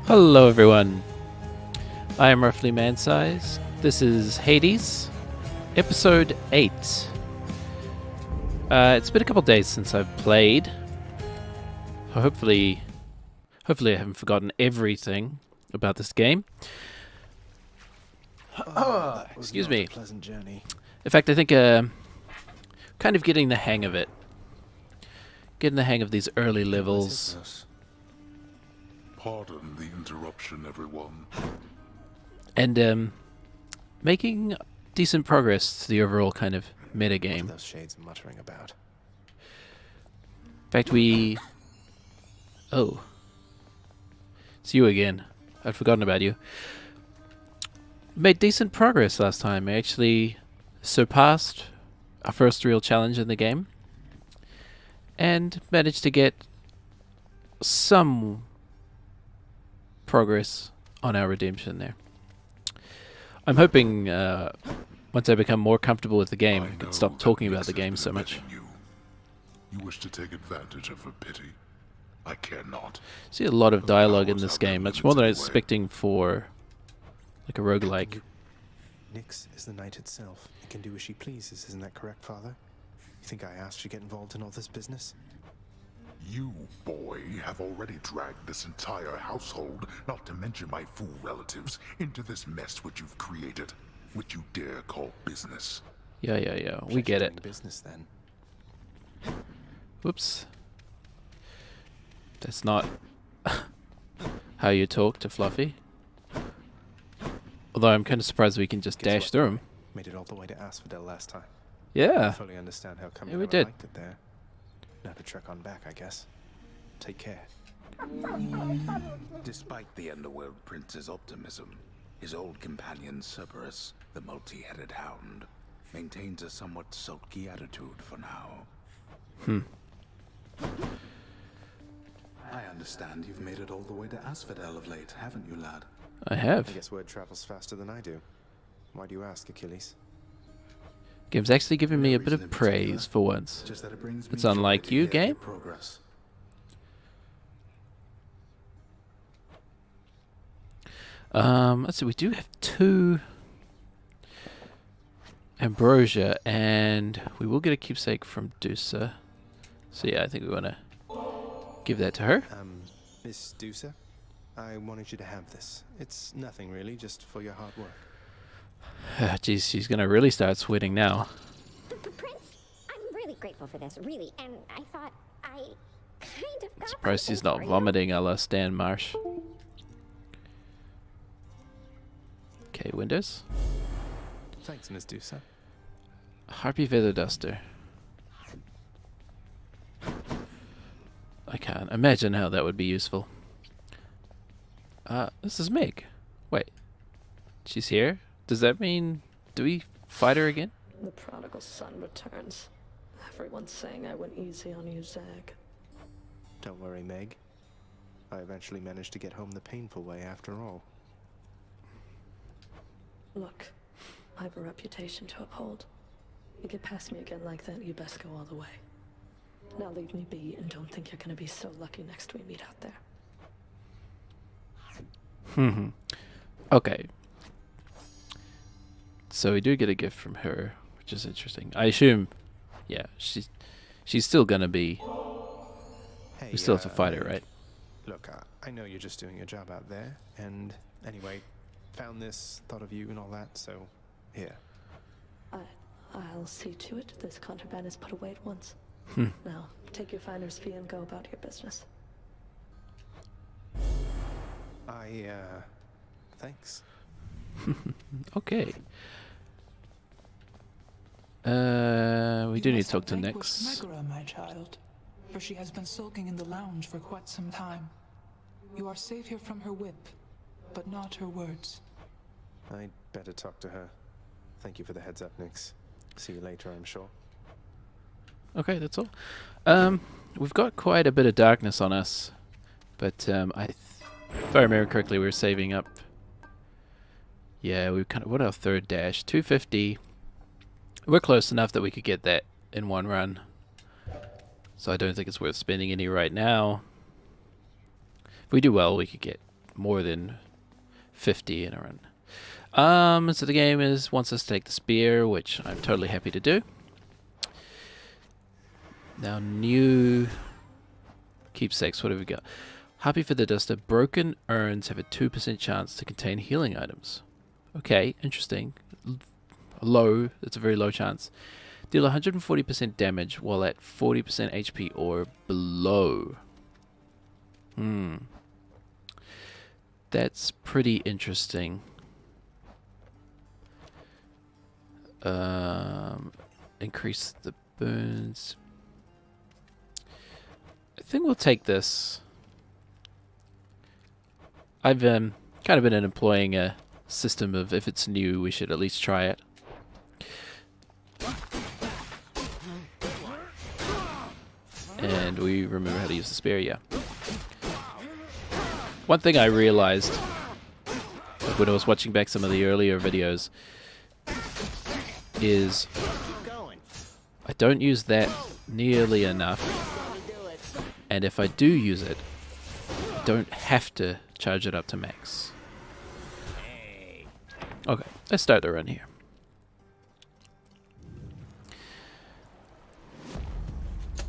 Hello everyone, I am roughly man-sized. This is Hades, episode 8. It's been a couple days since I've played. Hopefully I haven't forgotten everything about this game. Excuse me. Pleasant journey. In fact, I think kind of getting the hang of it. Getting the hang of these early levels. Pardon the interruption, everyone. And making decent progress to the overall kind of meta game. What are those shades muttering about? In fact, Oh. It's you again. I'd forgotten about you. Made decent progress last time. I actually surpassed our first real challenge in the game. And managed to get some progress on our redemption there. I'm hoping once I become more comfortable with the game, I can stop talking about the game so much. You wish to take advantage of her pity. I care not. See a lot of dialogue in this game, much more than I was expecting for like a roguelike. Nyx is the night itself. It can do as she pleases, isn't that correct, Father? You think I asked you to get involved in all this business? You, boy, have already dragged this entire household, not to mention my fool relatives, into this mess which you've created, which you dare call business. Yeah. We get it. Business then. Whoops. That's not how you talk to Fluffy. Although I'm kind of surprised we can just dash through him. Made it all the way to Asphodel last time. I Yeah. fully understand how come Yeah, you we never did. liked it there. Now to trek on back, I guess. Take care. Despite the underworld prince's optimism, his old companion Cerberus, the multi-headed hound, maintains a somewhat sulky attitude for now. I understand you've made it all the way to Asphodel of late, haven't you, lad? I I have. guess word travels faster than I do. Why do you ask, Achilles? Game's actually giving me a bit reason of in particular, praise for once. Just that it brings It's me unlike joy to you, hear of your game. progress. Let's see, we do have 2 ambrosia, and we will get a keepsake from Dusa. So yeah, I think we want to give that to her. Miss Dusa, I wanted you to have this. It's nothing really, just for your hard work. Jeez, she's gonna really start sweating now. Prince, I'm really grateful for this, really, and I thought I kind of got Surprised she's something not for you. vomiting a la Stan Marsh. Okay, windows. Thanks, Miss Dusa. Harpy feather duster. I can't imagine how that would be useful. This is Meg. Wait, she's here? Does that mean, do we fight her again? The prodigal son returns. Everyone's saying I went easy on you, Zag. Don't worry, Meg. I eventually managed to get home the painful way after all. Look, I have a reputation to uphold. You get past me again like that, you best go all the way. Now leave me be and don't think you're gonna be so lucky next we meet out there. Okay. So we do get a gift from her, which is interesting. I assume, yeah, she's still gonna be. Hey, We still have to fight her, Meg. right? Look, I know you're just doing your job out there, and anyway, found this, thought of you and all that, so here. I'll see to it this contraband is put away at once. Now, take your finder's fee and go about your business. Thanks. Okay. We do need to talk to Nyx. Megara, my child, for she has been sulking in the lounge for quite some time. You are safe here from her whip, but not her words. I'd better talk to her. Thank you for the heads up, Nyx. See you later, I'm sure. Okay, that's all. We've got quite a bit of darkness on us, but if I remember correctly, we were saving up. Yeah, we kind of what our third dash, 250. We're close enough that we could get that in one run. So I don't think it's worth spending any right now. If we do well, we could get more than 50 in a run. So the game wants us to take the spear, which I'm totally happy to do. Now, new keepsakes. What have we got? Happy for the Duster. Broken urns have a 2% chance to contain healing items. Okay, interesting. Low. That's a very low chance. Deal 140% damage while at 40% HP or below. That's pretty interesting. Increase the burns. I think we'll take this. I've kind of been employing a system of if it's new, we should at least try it. And we remember how to use the spear, yeah. One thing I realized when I was watching back some of the earlier videos is I don't use that nearly enough, and if I do use it, I don't have to charge it up to max. Okay, let's start the run here.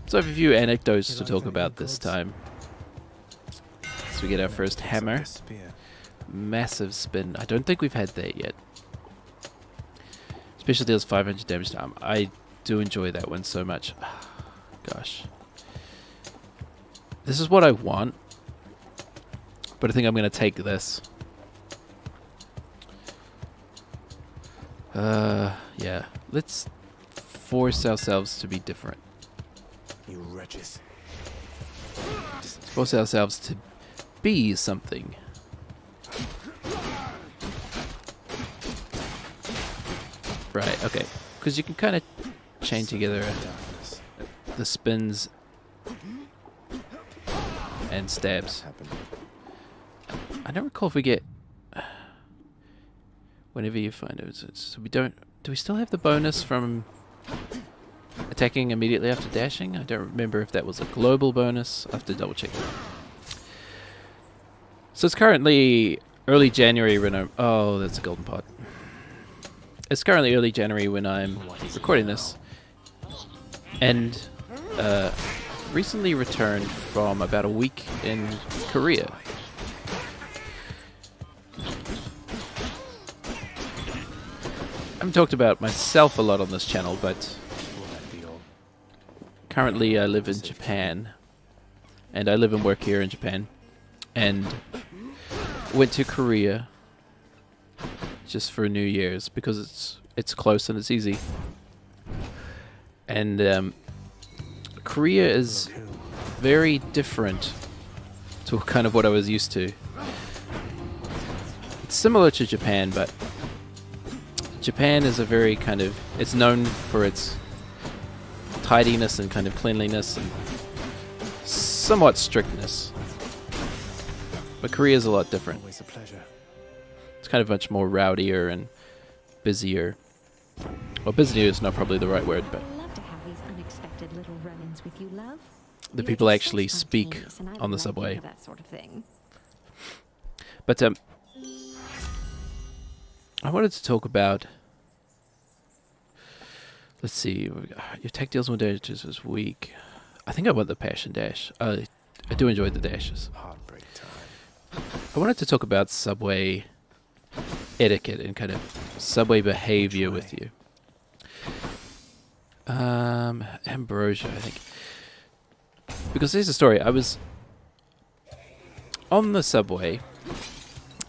So I have a few anecdotes to talk about this time. So we get our first hammer. Massive spin. I don't think we've had that yet. Special deals 500 damage to arm. I do enjoy that one so much. Gosh. This is what I want. But I think I'm going to take this. Yeah. Let's force ourselves to be different. You wretches. Force ourselves to be something. Right, okay. Because you can kind of chain together the spins and stabs. I don't recall if we get... Whenever you find it. So we don't... Do we still have the bonus from attacking immediately after dashing? I don't remember if that was a global bonus. I have to double check that. So it's currently early January when I'm... Oh, that's a golden pot. It's currently early January when I'm recording this. And recently returned from about a week in Korea. I haven't talked about myself a lot on this channel, but currently I live in Japan. And I live and work here in Japan. And went to Korea just for New Year's because it's close and it's easy. And Korea is very different to kind of what I was used to. It's similar to Japan, but Japan is a very kind of... It's known for its tidiness and kind of cleanliness and somewhat strictness. But Korea is a lot different. Always a pleasure. It's kind of much more rowdier and busier. Well, busier is not probably the right word, but I love to have these unexpected little run-ins with you, love. the You're people just actually so speak spontaneous, and I on the love subway. that sort of thing. But I wanted to talk about... Let's see. What we got. Your attack deals more damages this week. I think I want the passion dash. I do enjoy the dashes. Heartbreak time. I wanted to talk about subway etiquette and kind of subway behavior with you. Ambrosia, I think. Because here's the story. I was on the subway.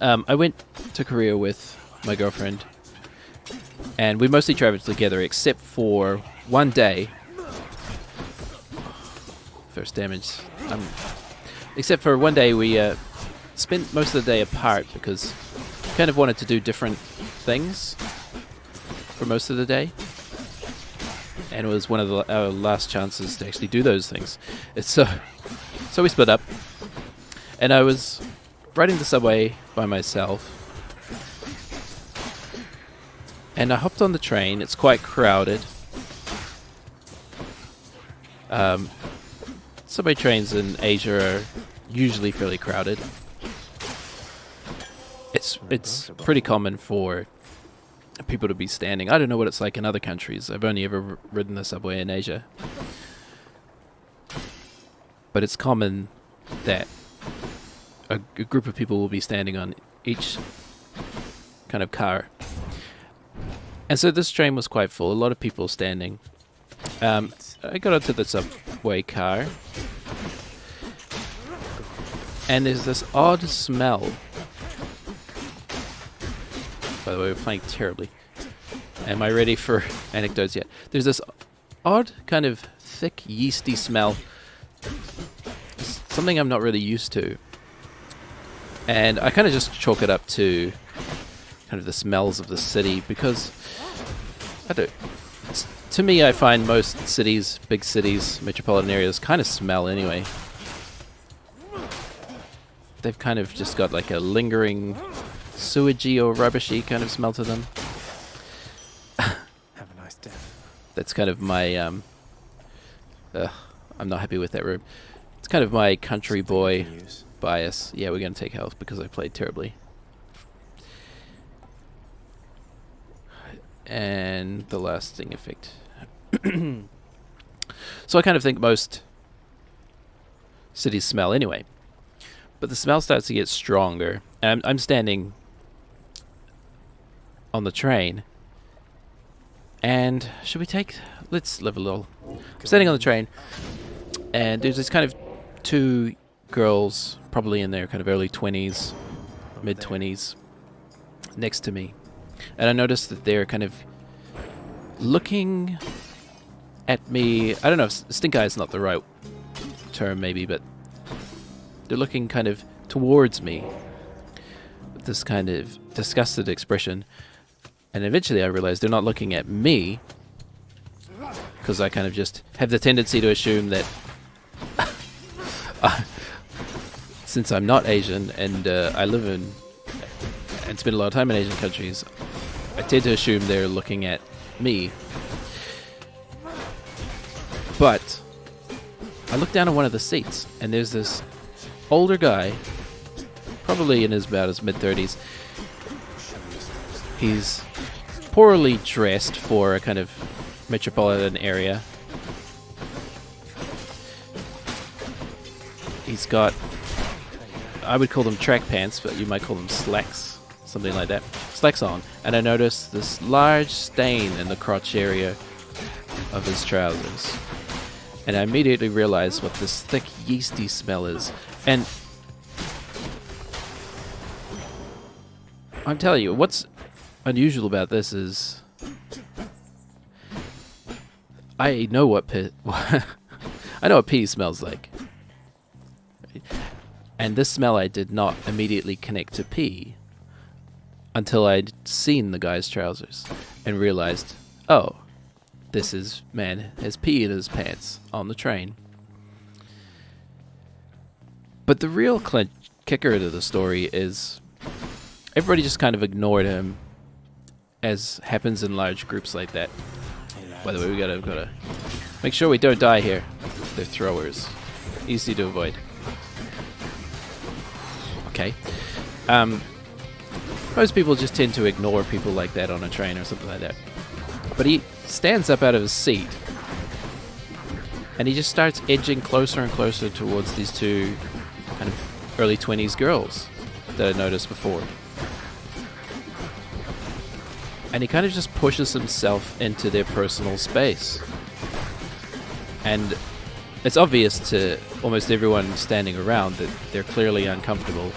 I went to Korea with my girlfriend, and we mostly traveled together except for one day. First damage. Except for one day we spent most of the day apart because we kind of wanted to do different things for most of the day. And it was one of our last chances to actually do those things. So we split up. And I was riding the subway by myself. And I hopped on the train. It's quite crowded. Subway trains in Asia are usually fairly crowded. it's pretty common for people to be standing. I don't know what it's like in other countries. I've only ever ridden the subway in Asia. But it's common that a group of people will be standing on each kind of car. And so this train was quite full, a lot of people standing. I got onto the subway car, and there's this odd smell. By the way, we're playing terribly. Am I ready for anecdotes yet? There's this odd kind of thick, yeasty smell. Something I'm not really used to. And I kind of just chalk it up to kind of the smells of the city, because to me, I find most cities, big cities, metropolitan areas kind of smell anyway. They've kind of just got like a lingering sewagey or rubbishy kind of smell to them. Have a nice day. That's kind of my I'm not happy with that room. It's kind of my country boy bias. Yeah, we're going to take health because I played terribly. And the lasting effect. So I kind of think most cities smell anyway. But the smell starts to get stronger. And I'm standing on the train. And should we take... Let's live a little. I'm standing on the train. And there's this kind of two girls, probably in their kind of early 20s, mid-20s, next to me. And I noticed that they're kind of looking at me. I don't know if stink eye is not the right term, maybe, but they're looking kind of towards me with this kind of disgusted expression. And eventually I realized they're not looking at me, because I kind of just have the tendency to assume that since I'm not Asian and I live in and spend a lot of time in Asian countries, I tend to assume they're looking at me. But I look down at one of the seats, and there's this older guy, probably in about his mid-30s. He's poorly dressed for a kind of metropolitan area. He's got, I would call them track pants, but you might call them slacks, something like that. Slacks on, and I noticed this large stain in the crotch area of his trousers. And I immediately realized what this thick, yeasty smell is. And I'm telling you, what's unusual about this is I know what I know what pee smells like. And this smell I did not immediately connect to pee until I'd seen the guy's trousers and realized, oh, this is man has pee in his pants on the train. But the real kicker to the story is everybody just kind of ignored him, as happens in large groups like that. By the way, we gotta make sure we don't die here. They're throwers, easy to avoid. Okay. Most people just tend to ignore people like that on a train or something like that. But he stands up out of his seat, and he just starts edging closer and closer towards these two kind of early 20s girls that I noticed before. And he kind of just pushes himself into their personal space. And it's obvious to almost everyone standing around that they're clearly uncomfortable.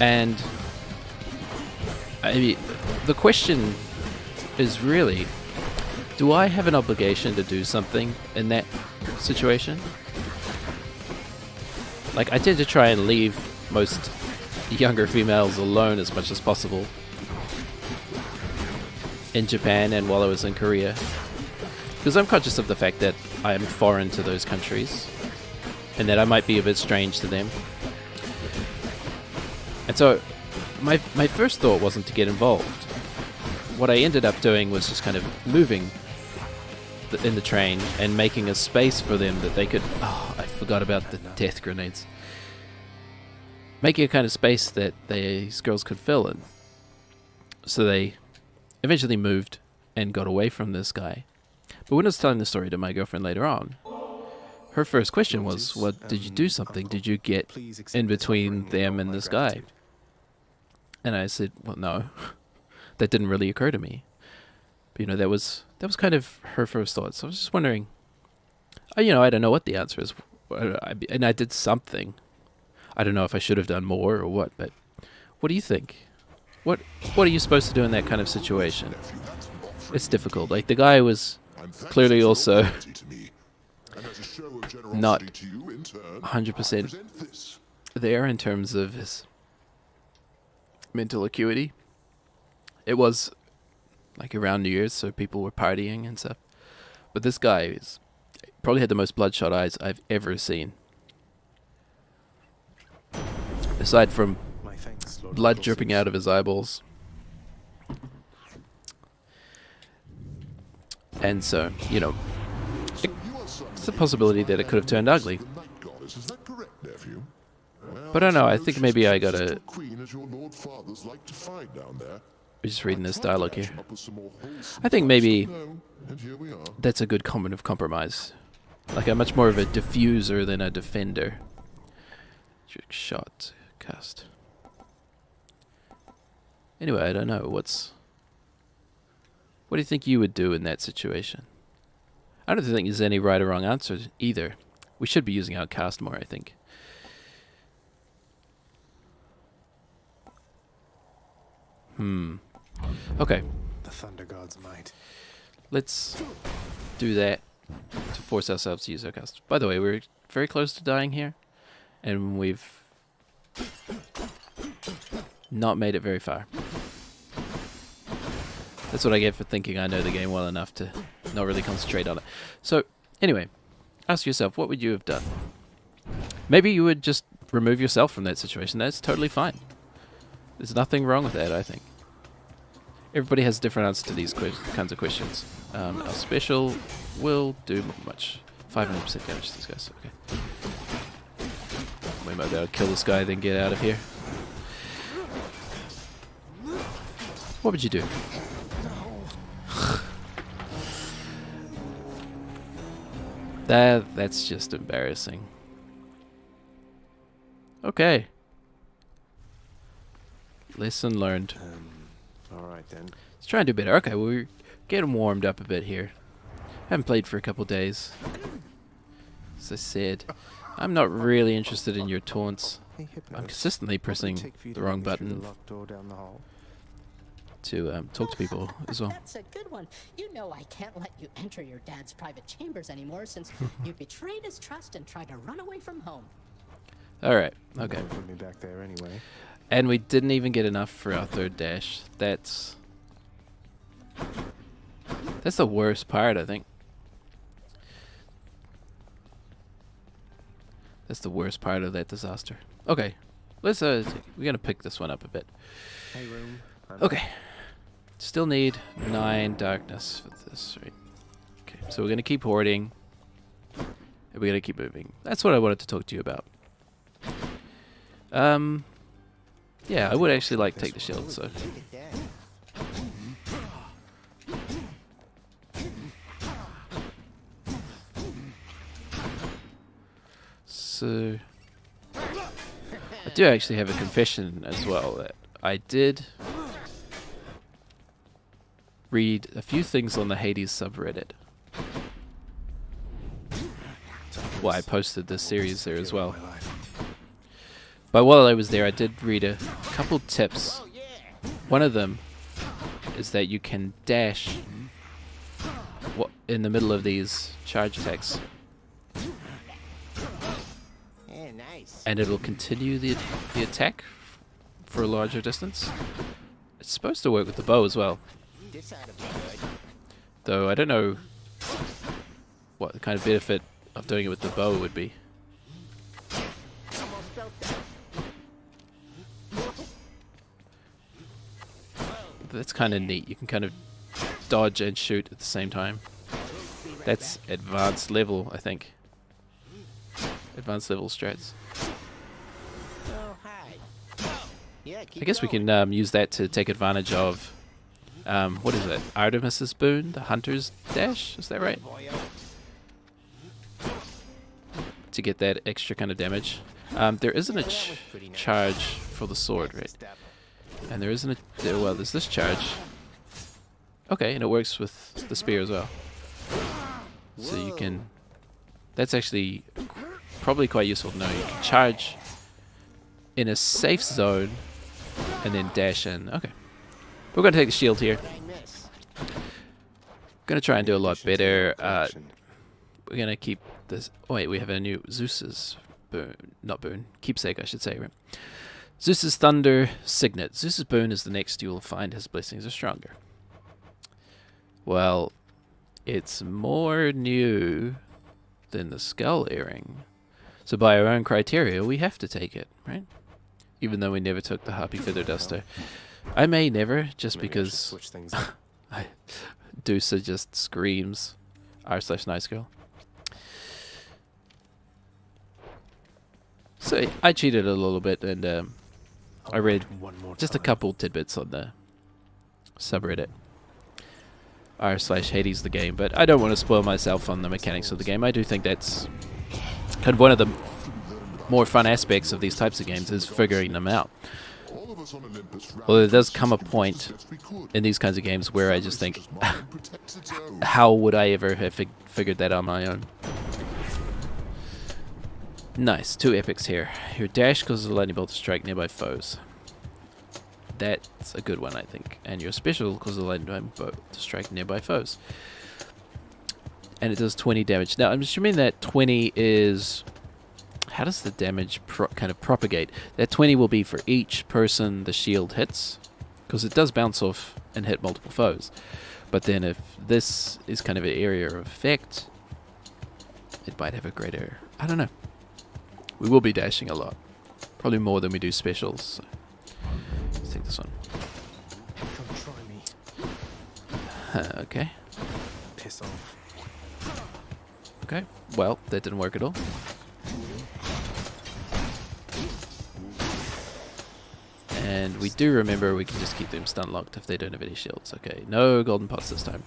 And I mean, the question is really, do I have an obligation to do something in that situation? Like, I tend to try and leave most younger females alone as much as possible in Japan and while I was in Korea, because I'm conscious of the fact that I am foreign to those countries and that I might be a bit strange to them. And so my first thought wasn't to get involved. What I ended up doing was just kind of moving in the train and making a space for them that they could... Oh, I forgot about the death grenades. making a kind of space that these girls could fill in. So they eventually moved and got away from this guy. But when I was telling the story to my girlfriend later on, her first question was, well, did you do something? Did you get in between them and this guy? And I said, well, no. That didn't really occur to me. But, you know, that was kind of her first thought. So I was just wondering, I don't know what the answer is. And I did something. I don't know if I should have done more or what, but what do you think? What are you supposed to do in that kind of situation? It's difficult. Like, the guy was clearly also not 100% there in terms of his mental acuity. It was like around New Year's, so people were partying and stuff. But this guy probably had the most bloodshot eyes I've ever seen. Aside from blood dripping out of his eyeballs. And so, it's a possibility that it could have turned ugly. But I don't know, I think maybe I gotta... We're just reading this dialogue here. I think maybe that's a good common of compromise. Like, I'm much more of a diffuser than a defender. Trick shot. Cast. Anyway, I don't know. What do you think you would do in that situation? I don't think there's any right or wrong answer either. We should be using Outcast more, I think. Okay. The Thunder God's might. Let's do that to force ourselves to use Outcast. By the way, we're very close to dying here, and we've not made it very far. That's what I get for thinking I know the game well enough to not really concentrate on it. So, anyway, ask yourself, what would you have done? Maybe you would just remove yourself from that situation. That's totally fine. There's nothing wrong with that, I think. Everybody has different answers to these kinds of questions. Our special will do much. 500% damage to these guys. Okay. We might be able to kill this guy, then get out of here. What would you do? That's just embarrassing. Okay. Lesson learned. Alright then. Let's try and do better. Okay, we're getting warmed up a bit here. Haven't played for a couple days. As I said, I'm not really interested in your taunts. Hey, Hypnos. I'm consistently pressing the wrong button to talk to people as well. That's a good one. You know I can't let you enter your dad's private chambers anymore since you betrayed his trust and tried to run away from home. Alright, okay. Put me back there anyway. And we didn't even get enough for our third dash. That's the worst part, I think. That's the worst part of that disaster. Okay, let's we're gonna pick this one up a bit. Hey, room. Okay, still need 9 darkness for this, right? Okay, so we're gonna keep hoarding, and we're gonna keep moving. That's what I wanted to talk to you about. Yeah, I would actually like to take the shield, so. So, I do actually have a confession as well that I did read a few things on the Hades subreddit. Well, I posted this series there as well. But while I was there, I did read a couple tips. One of them is that you can dash in the middle of these charge attacks. And it'll continue the attack for a larger distance. It's supposed to work with the bow as well. Though I don't know what the kind of benefit of doing it with the bow would be. That's kind of neat. You can kind of dodge and shoot at the same time. That's advanced level, I think. Advanced level strats. Oh, hi. Yeah, I guess we can use that to take advantage of, what is it? Artemis's boon, the Hunter's Dash? Is that right? To get that extra kind of damage. There isn't a charge for the sword, right? And there isn't a... well, there's this charge. Okay, and it works with the spear as well. So you can... That's actually probably quite useful to know. You can charge in a safe zone and then dash in. Okay. We're going to take the shield here. Going to try and do a lot better. We're going to keep this... Oh, wait, we have a new Zeus's boon. Not boon. Keepsake, I should say, right? Zeus's Thunder Signet. Zeus's boon is the next you will find his blessings are stronger. Well, it's more new than the Skull Earring. So by our own criteria, we have to take it, right? Even though we never took the Harpy Feather Duster. I may never, just Maybe because switch things up. Dusa just screams r/nice girl. So I cheated a little bit, and I read just a couple tidbits on the subreddit. r/Hades the game, but I don't want to spoil myself on the mechanics of the game. I do think that's kind of one of the more fun aspects of these types of games is figuring them out. Well, there does come a point in these kinds of games where I just think, how would I ever have figured that out on my own? Nice, 2 epics here. Your dash causes a lightning bolt to strike nearby foes. That's a good one, I think. And your special causes a lightning bolt to strike nearby foes. And it does 20 damage. Now, I'm assuming that 20 is... How does the damage kind of propagate? That 20 will be for each person the shield hits, because it does bounce off and hit multiple foes. But then if this is kind of an area of effect, it might have a greater... I don't know. We will be dashing a lot. Probably more than we do specials. So let's take this one. Come try me. Okay. Piss off. Okay. Well, that didn't work at all. And we do remember we can just keep them stun locked if they don't have any shields. Okay, no golden pots this time.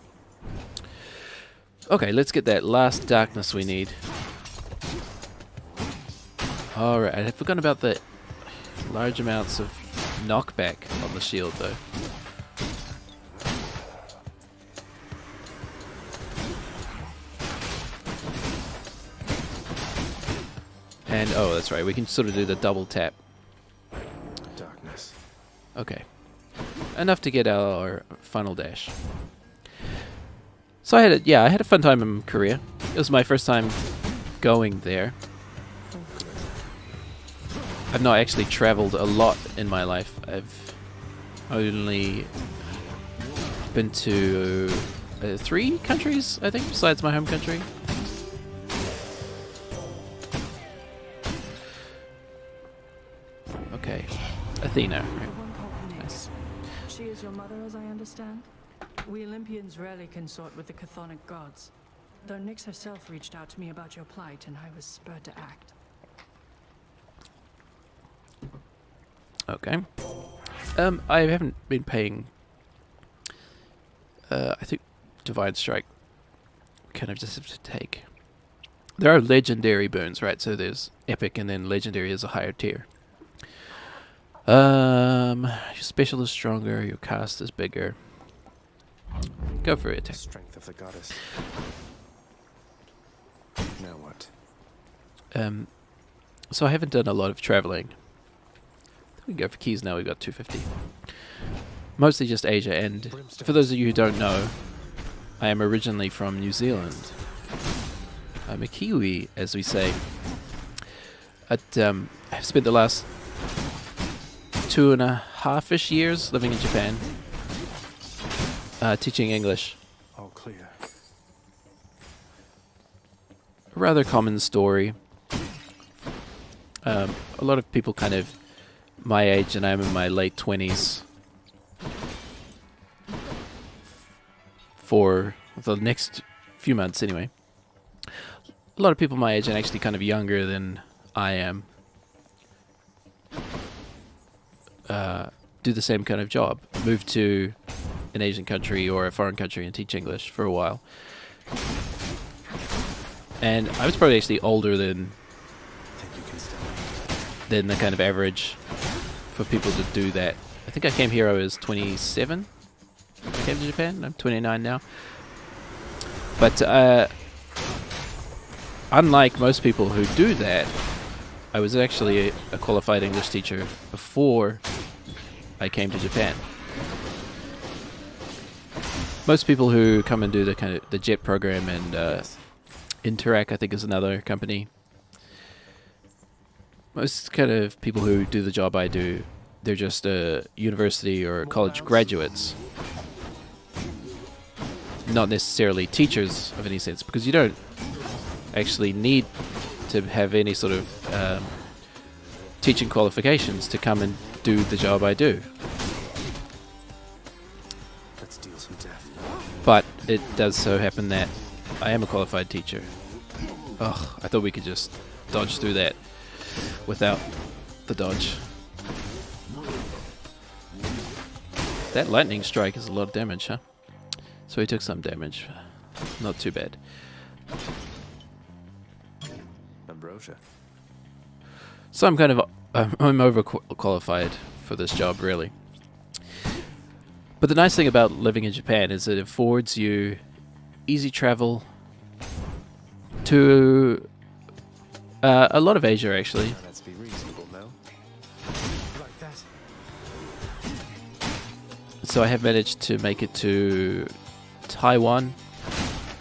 Okay, let's get that last darkness we need. Alright, I had forgotten about the large amounts of knockback on the shield though. And, oh, that's right, we can sort of do the double tap. Darkness. Okay. Enough to get our final dash. So I had a fun time in Korea. It was my first time going there. I've not actually traveled a lot in my life. I've only been to 3 countries, I think, besides my home country. Okay. Athena. Right. Nice. She is your mother, as I understand? We Olympians rarely consort with the chthonic gods, though Nyx herself reached out to me about your plight, and I was spurred to act. Okay. I haven't been paying... I think Divine Strike kind of just have to take. There are legendary boons, right? So there's epic and then legendary is a higher tier. Your special is stronger, your cast is bigger. Go for it. Strength of the goddess. Now what? So I haven't done a lot of traveling. We can go for keys now, we've got 250. Mostly just Asia, and for those of you who don't know, I am originally from New Zealand. I'm a Kiwi, as we say. I've spent the last 2.5-ish years living in Japan, teaching English. All clear. A rather common story. A lot of people kind of my age, and I'm in my late 20s, for the next few months anyway. A lot of people my age and actually kind of younger than I am do the same kind of job, move to an Asian country or a foreign country and teach English for a while. And I was probably actually older than the kind of average for people to do that. I think I came here, I was 27. I came to Japan. I'm 29 now. But unlike most people who do that, I was actually a qualified English teacher before I came to Japan. Most people who come and do the kind of the JET program and Interac, I think, is another company. Most kind of people who do the job I do, they're just university or college graduates, not necessarily teachers of any sense, because you don't actually need to have any sort of teaching qualifications to come and do the job I do. Let's deal some death. But it does so happen that I am a qualified teacher. Ugh, I thought we could just dodge through that without the dodge. That lightning strike is a lot of damage, huh? So he took some damage. Not too bad. Ambrosia. So I'm kind of I'm overqualified for this job, really. But the nice thing about living in Japan is that it affords you easy travel to a lot of Asia, actually. Let's be reasonable, no? Like that. So I have managed to make it to Taiwan,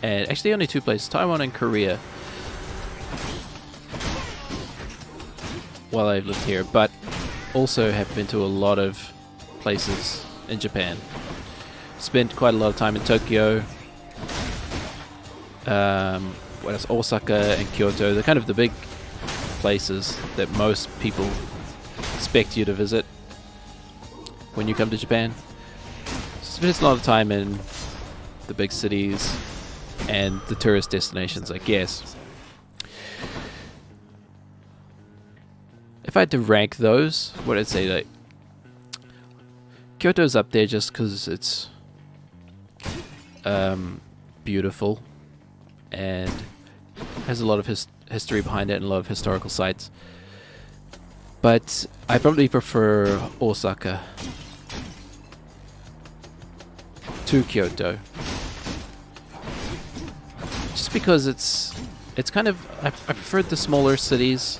and actually only two places, Taiwan and Korea, while I've lived here, but also have been to a lot of places in Japan. Spent quite a lot of time in Tokyo, what else? Osaka and Kyoto. They're kind of the big places that most people expect you to visit when you come to Japan. Spent a lot of time in the big cities and the tourist destinations, I guess. If I had to rank those, what I'd say, like, Kyoto's up there just because it's beautiful and has a lot of history behind it and a lot of historical sites. But I probably prefer Osaka to Kyoto, just because it's kind of, I preferred the smaller cities.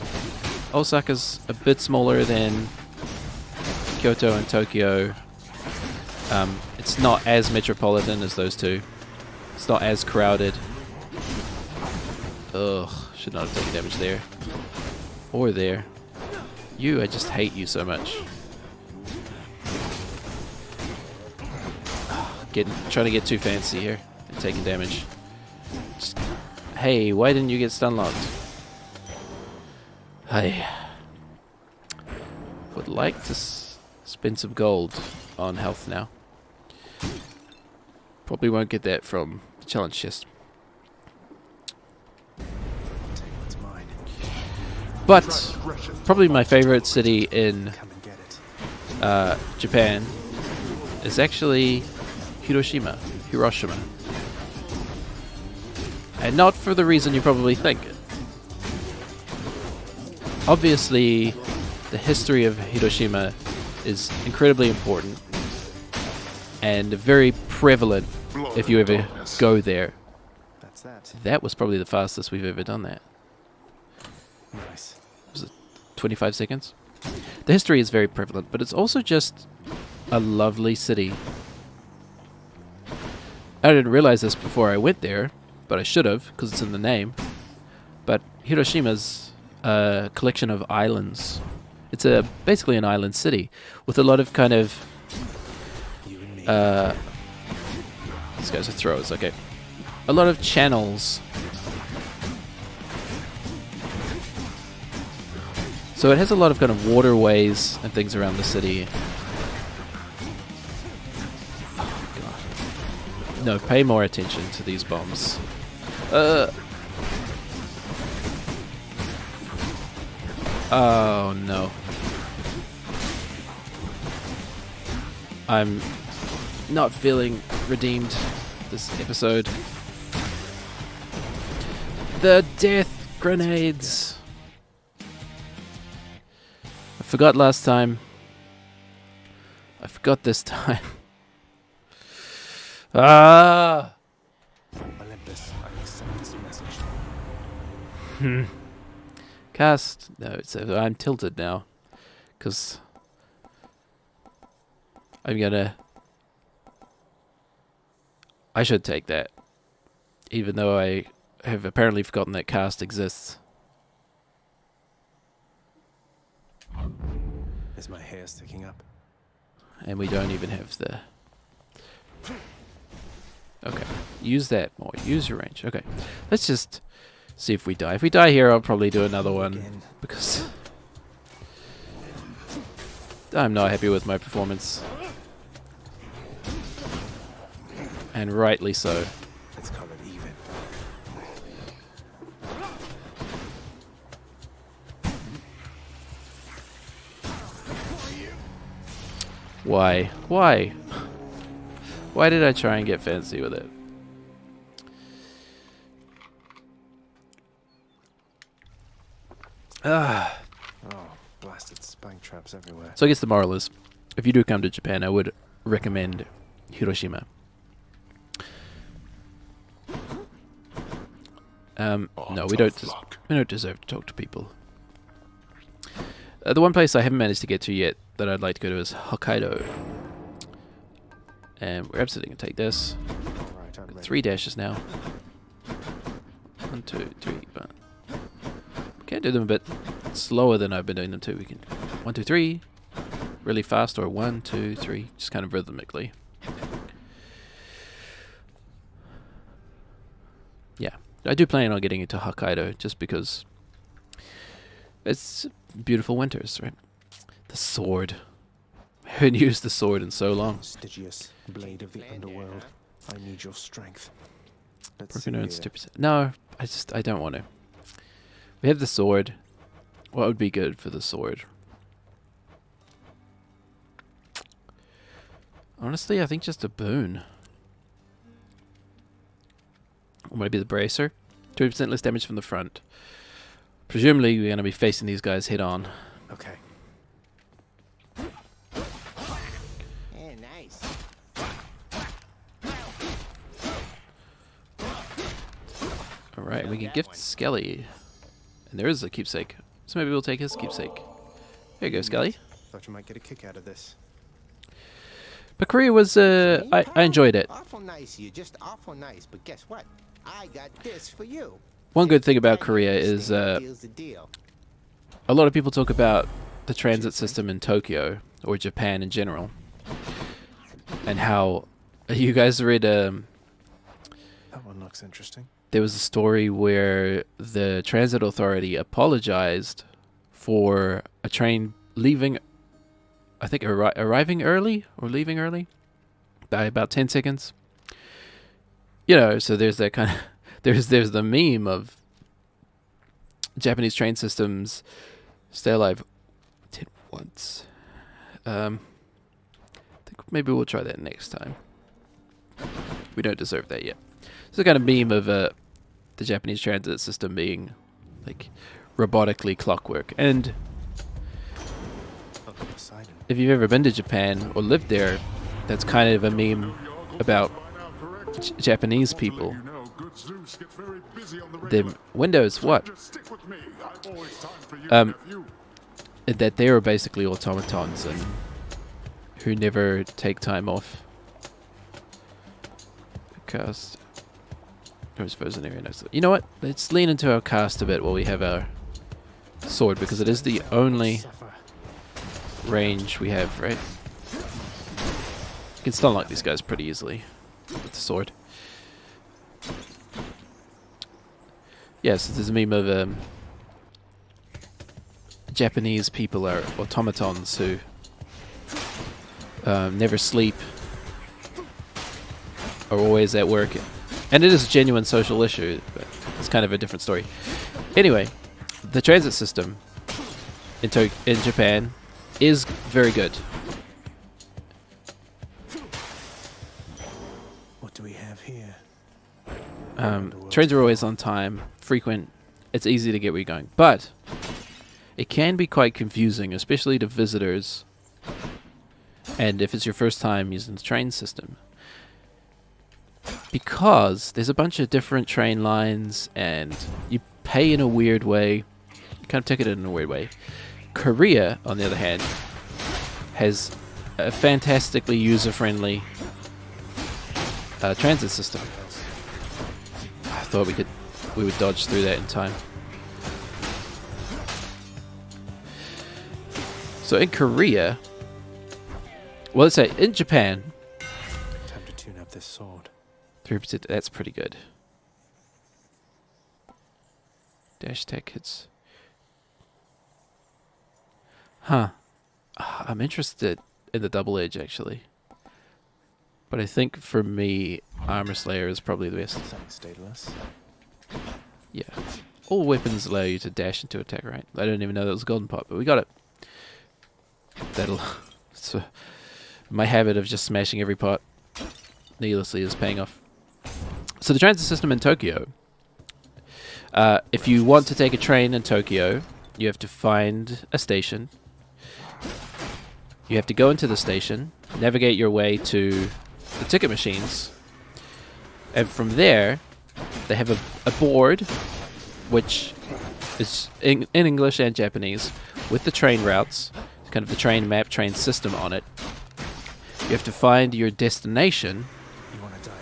Osaka's a bit smaller than Kyoto and Tokyo. It's not as metropolitan as those two. It's not as crowded. Ugh, should not have taken damage there. Or there. You, I just hate you so much. Trying to get too fancy here and taking damage. Just, hey, why didn't you get stun locked? I would like to spend some gold on health now. Probably won't get that from the challenge chest. Take what's mine. But probably my favorite city in Come and get it. Japan is actually Hiroshima. And not for the reason you probably think. Obviously, the history of Hiroshima is incredibly important and very prevalent if you ever go there. That's that. That was probably the fastest we've ever done that. Nice. Was it 25 seconds? The history is very prevalent, but it's also just a lovely city. I didn't realize this before I went there, but I should have, because it's in the name. But Hiroshima's a collection of islands. It's basically an island city with a lot of kind of these guys are throwers, okay. A lot of channels. So it has a lot of kind of waterways and things around the city. Oh god. No, pay more attention to these bombs. Oh no. I'm not feeling redeemed this episode. The death grenades. I forgot last time. I forgot this time. Ah! Olympus, I accept this message. Cast. No, it's I'm tilted now. Because I'm gonna... I should take that. Even though I have apparently forgotten that cast exists. Is my hair sticking up? And we don't even have the... Okay. Use that more. Use your range. Okay. Let's just see if we die. If we die here, I'll probably do another one. Because I'm not happy with my performance. And rightly so. Let's call it even. Why? Why? Why did I try and get fancy with it? Ah. Oh, blasted spike traps everywhere. So I guess the moral is, if you do come to Japan, I would recommend Hiroshima. No, we don't deserve to talk to people. The one place I haven't managed to get to yet that I'd like to go to is Hokkaido. And we're absolutely going to take this. Right, I'm ready. 3 dashes now. 1, 2, 3, 1. We can do them a bit slower than I've been doing them too. We can 1, 2, 3. Really fast, or 1, 2, 3. Just kind of rhythmically. Yeah. I do plan on getting into Hokkaido just because it's beautiful winters, right? The sword. I haven't used the sword in so long. Stygius, blade of the underworld. I need your strength. Let's Broken see notes, here. 2%. No, I don't want to. We have the sword. What would be good for the sword? Honestly, I think just a boon. Or maybe the bracer. 2% less damage from the front. Presumably, we're going to be facing these guys head on. Okay. Yeah, nice. Alright, we can gift Skelly. And there is a keepsake. So maybe we'll take his keepsake. Here you go, Skelly. Thought you might get a kick out of this. But Korea was, I enjoyed it. Awful nice, you just awful nice. But guess what? I got this for you. One good thing about Korea is, Deal's the deal. a lot of people talk about the transit system in Tokyo, or Japan in general. And how, you guys read, That one looks interesting. there was a story where the transit authority apologized for a train leaving, I think arriving early or leaving early by about 10 seconds. You know, so there's that kind of, there's the meme of Japanese train systems stay alive 10 once. I think maybe we'll try that next time. We don't deserve that yet. It's a kind of meme of the Japanese transit system being like robotically clockwork. And Uncle Poseidon. if you've ever been to Japan or lived there, that's kind of a meme about Japanese people. The Windows, what? That they are basically automatons and who never take time off. Cast. I suppose an area next. You know what? Let's lean into our cast a bit while we have our sword, because it is the only range we have, right? You can stun lock these guys pretty easily with the sword. Yes, there's a meme of Japanese people are automatons who never sleep, are always at work. And it is a genuine social issue, but it's kind of a different story. Anyway, the transit system in Japan is very good. Trains are always on time, frequent. It's easy to get where you're going, but it can be quite confusing, especially to visitors. And if it's your first time using the train system, because there's a bunch of different train lines, and you pay in a weird way, you kind of ticket it in a weird way. Korea, on the other hand, has a fantastically user-friendly transit system. I thought we would dodge through that in time. So in Korea, well, let's say in Japan, Time to tune up this sword. 3%. That's pretty good. Dash tech hits. Huh. I'm interested in the double edge actually, but I think for me, Armor Slayer is probably the best. Thanks, Daedalus. Yeah. All weapons allow you to dash into attack, right? I didn't even know that was a golden pot, but we got it. That'll. So my habit of just smashing every pot needlessly is paying off. So the transit system in Tokyo. If you want to take a train in Tokyo, you have to find a station. You have to go into the station, navigate your way to the ticket machines, and from there, they have a board, which is in English and Japanese, with the train routes, kind of the train map, train system on it. You have to find your destination. You want to die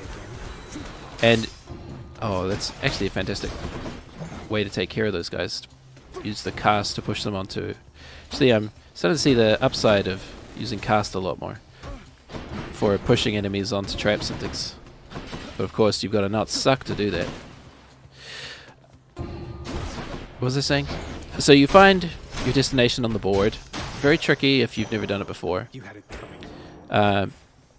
again? And, oh, that's actually a fantastic way to take care of those guys. Use the cast to push them onto. Actually, I'm starting to see the upside of using cast a lot more for pushing enemies onto traps and things. But of course, you've got to not suck to do that. What was I saying? So you find your destination on the board. Very tricky if you've never done it before. You had it coming.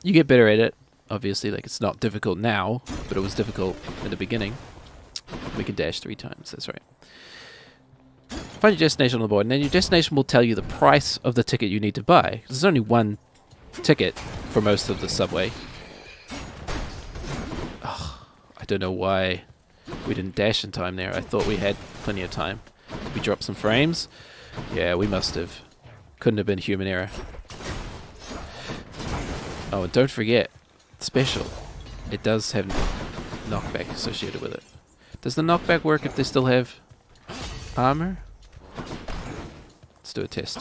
You get better at it, obviously. Like, it's not difficult now, but it was difficult in the beginning. We can dash 3 times, that's right. Find your destination on the board, and then your destination will tell you the price of the ticket you need to buy. There's only one ticket for most of the subway. Ugh, I don't know why we didn't dash in time there. I thought we had plenty of time. Did we drop some frames? Yeah, we must have. Couldn't have been human error. Oh, and don't forget, special. It does have knockback associated with it. Does the knockback work if they still have armor? Let's do a test.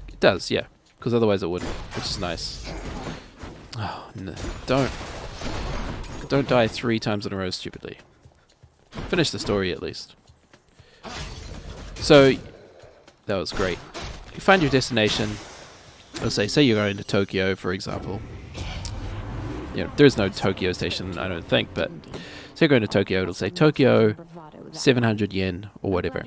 It does, yeah. Because otherwise it wouldn't, which is nice. Oh, no. Don't die 3 times in a row stupidly. Finish the story at least. So, that was great. You find your destination. Let's say you're going to Tokyo, for example. You know, there's no Tokyo station, I don't think, but say you're going to Tokyo, it'll say Tokyo, 700 yen, or whatever.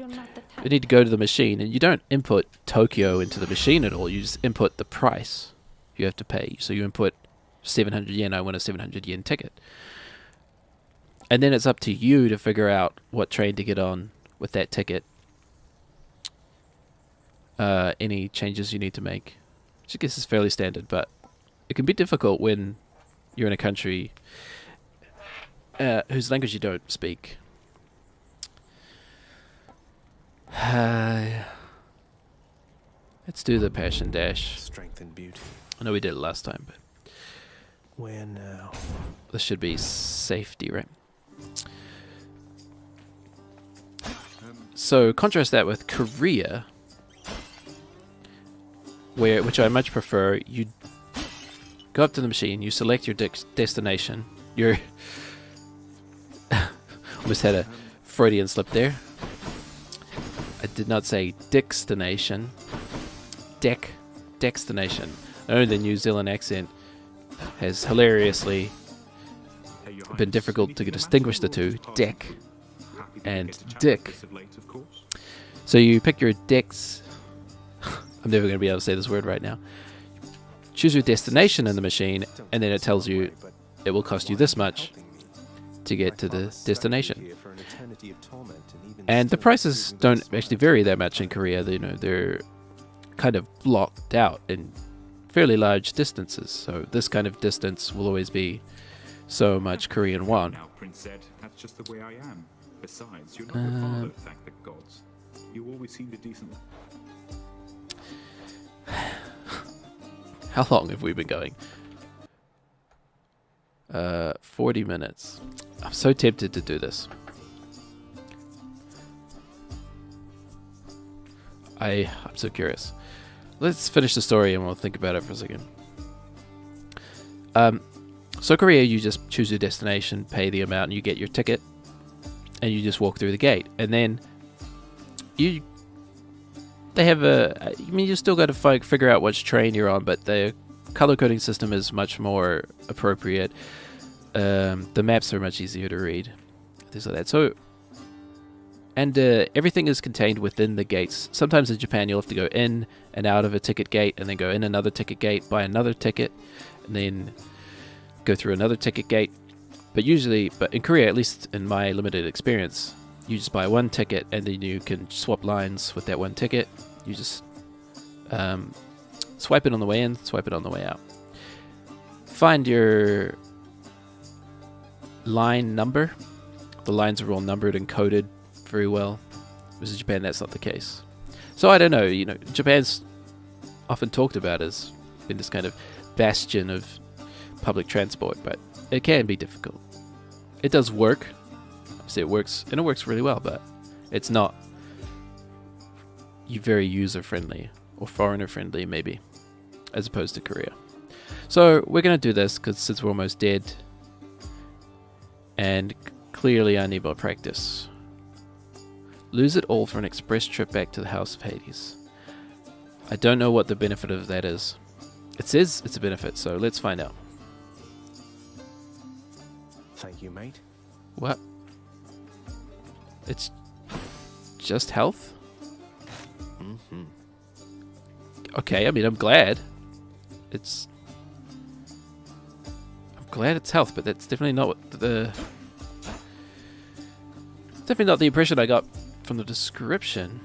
You need to go to the machine, and you don't input Tokyo into the machine at all, you just input the price you have to pay. So you input 700 yen, I want a 700 yen ticket. And then it's up to you to figure out what train to get on with that ticket. Any changes you need to make, which I guess is fairly standard, but it can be difficult when you're in a country whose language you don't speak. Let's do the passion dash. Strength and beauty. I know we did it last time, but Where now? this should be safety, right? So contrast that with Korea, which I much prefer. You go up to the machine, you select your destination. Your almost had a Freudian slip there. I did not say destination. Destination. I know the New Zealand accent has hilariously been difficult to distinguish the two, deck and dick. So you pick your decks. I'm never going to be able to say this word right now. Choose your destination in the machine, and then it tells you it will cost you this much to get to the destination. And the prices don't actually vary that much in Korea. They're kind of blocked out in fairly large distances. So this kind of distance will always be so much Korean won. Now, Prince said, that's just the way I am. Besides, you're not your father, thank the gods. You always seemed a decent... How long have we been going? 40 minutes. I'm so tempted to do this. I'm so curious. Let's finish the story and we'll think about it for a second. So Korea, you just choose your destination, pay the amount, and you get your ticket, and you just walk through the gate. And then you still got to figure out which train you're on, but the color coding system is much more appropriate. The maps are much easier to read, things like that. So, and everything is contained within the gates. Sometimes in Japan you'll have to go in and out of a ticket gate, and then go in another ticket gate, buy another ticket, and then go through another ticket gate. But in Korea, at least in my limited experience, you just buy one ticket and then you can swap lines with that one ticket. You just swipe it on the way in, swipe it on the way out. Find your line number. The lines are all numbered and coded very well. Whereas in Japan, that's not the case. So I don't know, Japan's often talked about as being this kind of bastion of public transport, but it can be difficult. It does work. Obviously it works, and it works really well, but it's not very user-friendly, or foreigner-friendly maybe, as opposed to Korea. So we're going to do this, because since we're almost dead, and clearly I need more practice. Lose it all for an express trip back to the House of Hades. I don't know what the benefit of that is. It says it's a benefit, so let's find out. Thank you, mate. What? It's just health? Mm-hmm. Okay, I mean, I'm glad. I'm glad it's health, but that's definitely not what definitely not the impression I got from the description.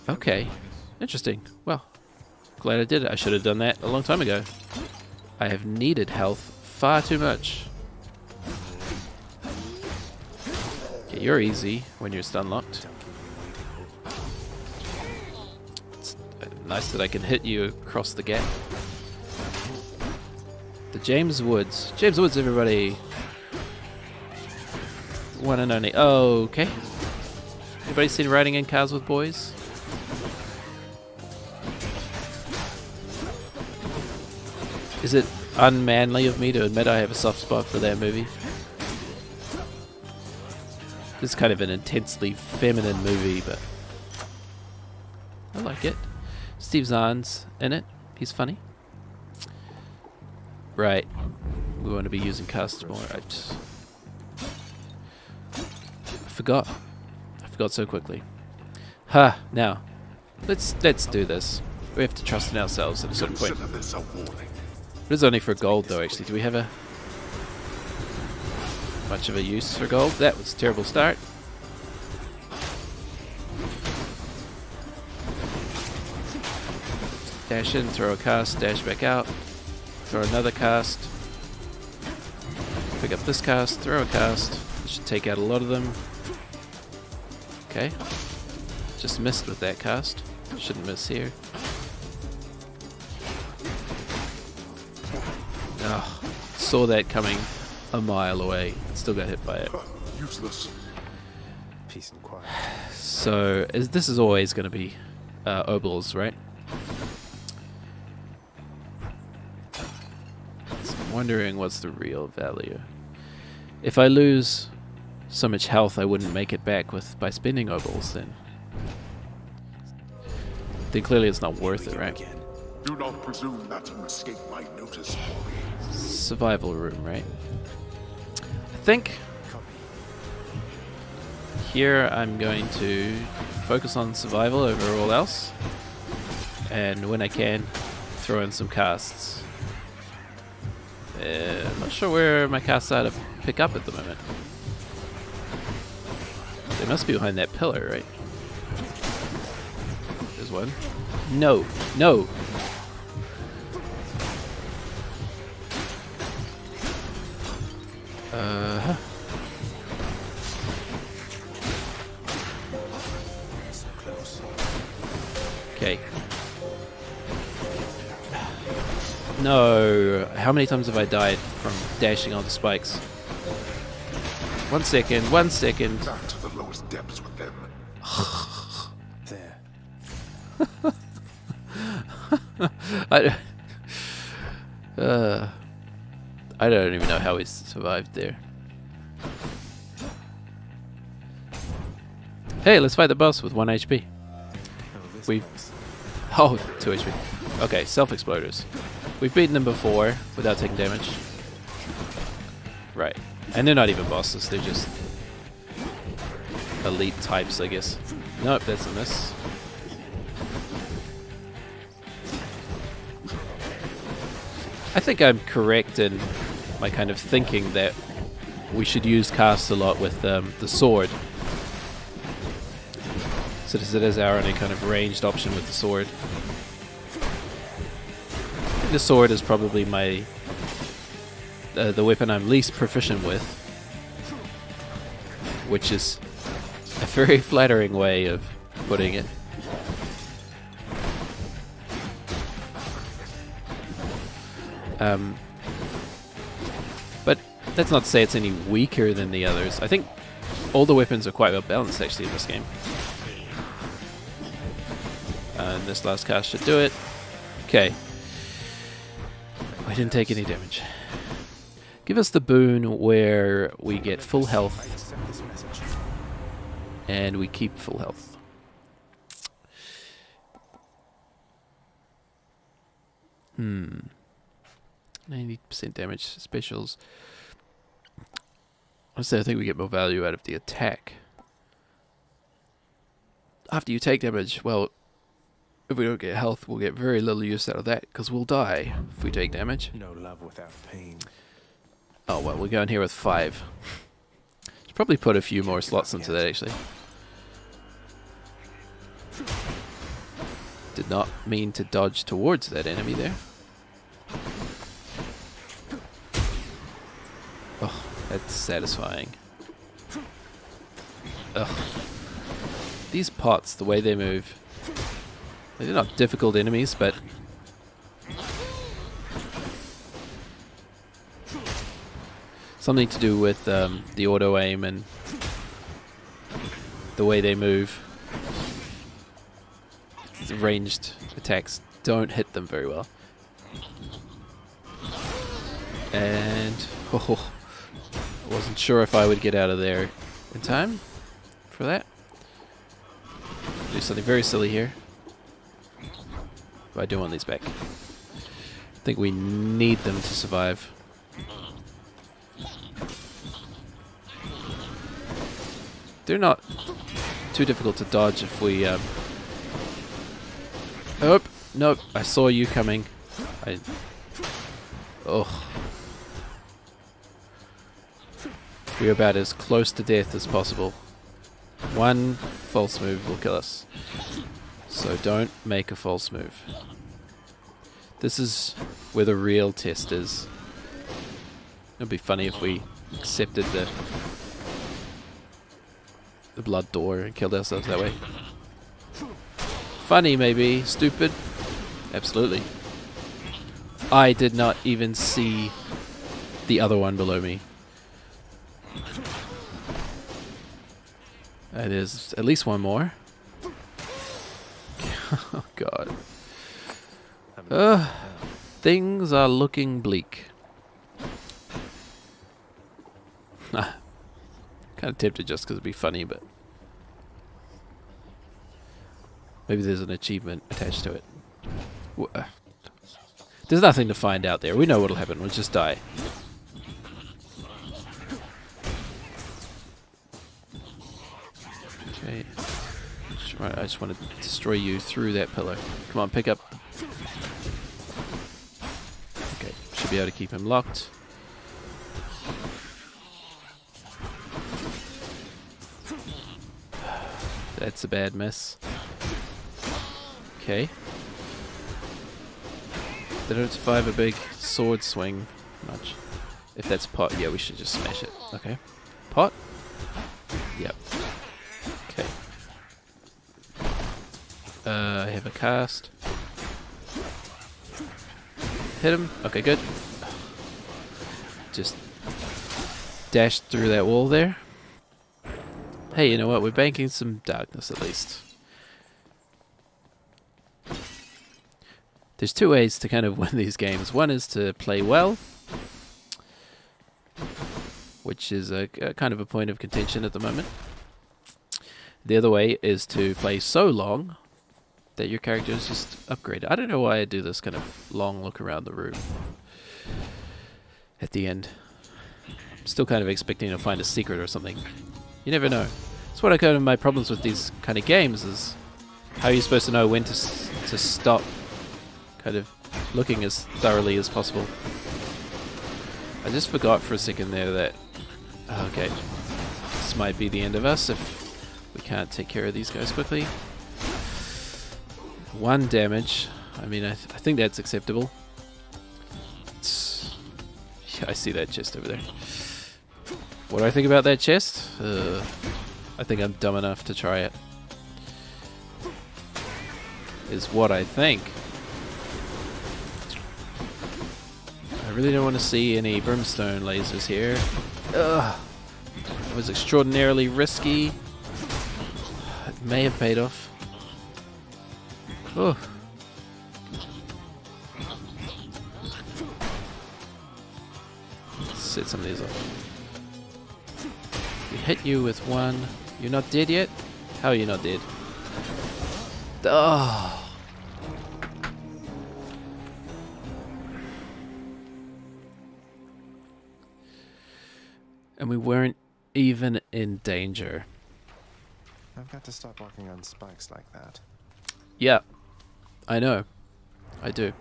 Okay, interesting. Well, glad I did it. I should have done that a long time ago. I have needed health far too much. Okay, you're easy when you're stun locked. It's nice that I can hit you across the gap. The James Woods. James Woods, everybody. One and only. Oh, okay. Anybody seen Riding in Cars with Boys? Is it unmanly of me to admit I have a soft spot for that movie? It's kind of an intensely feminine movie, but I like it. Steve Zahn's in it. He's funny. Right. We want to be using cast more. I forgot. I forgot so quickly. Ha! Now, let's do this. We have to trust in ourselves at a certain point. It is only for gold, though, actually. Do we have much of a use for gold? That was a terrible start. Dash in, throw a cast, dash back out. Throw another cast. Pick up this cast, throw a cast. This should take out a lot of them. Okay. Just missed with that cast. Shouldn't miss here. Oh, saw that coming a mile away. Still got hit by it. Useless. Peace and quiet. So, this is always going to be obols, right? So I'm wondering what's the real value. If I lose so much health, I wouldn't make it back by spending obols, then clearly it's not worth it, right? Do not presume that you escape my notice, boy. Survival room, right? I think here I'm going to focus on survival over all else, and when I can, throw in some casts. I'm not sure where my casts are to pick up at the moment. They must be behind that pillar, right? There's one. No, no. Uh-huh. So close. Okay. No. How many times have I died from dashing on the spikes? 1 second. 1 second. Back to the lowest depths with them. There. I don't even know how we survived there. Hey, let's fight the boss with 1 HP. Oh, this We've... place. Oh, 2 HP. Okay, self-exploders. We've beaten them before without taking damage. Right. And they're not even bosses, they're just elite types, I guess. Nope, that's a miss. I think I'm correct in my kind of thinking that we should use cast a lot with the sword. So this is our only kind of ranged option with the sword. I think the sword is probably my the weapon I'm least proficient with, which is a very flattering way of putting it. But that's not to say it's any weaker than the others. I think all the weapons are quite well balanced actually in this game. And this last cast should do it. Okay. I didn't take any damage. Give us the boon where we get full health Accept this message. and we keep full health. Hmm. 90% damage specials. Honestly, I think we get more value out of the attack. After you take damage, well, if we don't get health, we'll get very little use out of that, because we'll die if we take damage. No love without pain. Oh, well, we're going here with 5. Should probably put a few more slots into that, actually. Did not mean to dodge towards that enemy there. Oh, that's satisfying. Ugh. These pots, the way they move, they're not difficult enemies, but something to do with the auto aim and the way they move. The ranged attacks don't hit them very well. And oh, I wasn't sure if I would get out of there in time for that. Do something very silly here. But I do want these back. I think we need them to survive. They're not too difficult to dodge if we... Oh, nope, I saw you coming. Ugh. We're about as close to death as possible. One false move will kill us. So don't make a false move. This is where the real test is. It'd be funny if we accepted the blood door and killed ourselves that way. Funny maybe, stupid. Absolutely. I did not even see the other one below me. There's at least one more. Oh god. Things are looking bleak. Kind of tempted just because it'd be funny, but maybe there's an achievement attached to it. There's nothing to find out there. We know what'll happen. We'll just die. Okay. Right, I just want to destroy you through that pillar. Come on, pick up. Okay, should be able to keep him locked. That's a bad miss. Okay. They don't survive a big sword swing much. If that's pot, yeah, we should just smash it. Okay. Pot? Yep. Okay. I have a cast. Hit him. Okay, good. Just dashed through that wall there. Hey, you know what? We're banking some darkness at least. There's two ways to kind of win these games. One is to play well, which is a kind of a point of contention at the moment. The other way is to play so long that your character is just upgraded. I don't know why I do this kind of long look around the room at the end. I'm still kind of expecting to find a secret or something. You never know. That's one of kind of my problems with these kind of games is how are you supposed to know when to stop kind of looking as thoroughly as possible. I just forgot for a second there that okay, this might be the end of us if we can't take care of these guys quickly. 1 damage. I mean, I think that's acceptable. Yeah, I see that chest over there. What do I think about that chest? I think I'm dumb enough to try it. Is what I think. I really don't want to see any brimstone lasers here. Ugh. It was extraordinarily risky. It may have paid off. Oh. Set some of these off. We hit you with one. You're not dead yet? How are you not dead? Oh. And we weren't even in danger. I've got to stop walking on spikes like that. Yeah, I know. I do.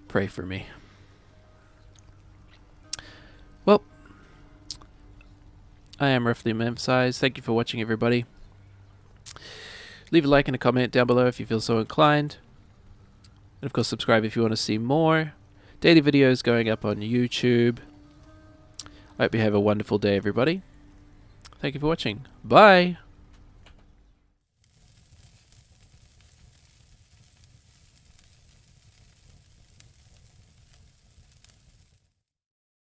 Pray for me. Well, I am roughly emphasized. Thank you for watching, everybody. Leave a like and a comment down below if you feel so inclined. And of course, subscribe if you want to see more daily videos going up on YouTube. I hope you have a wonderful day, everybody. Thank you for watching. Bye!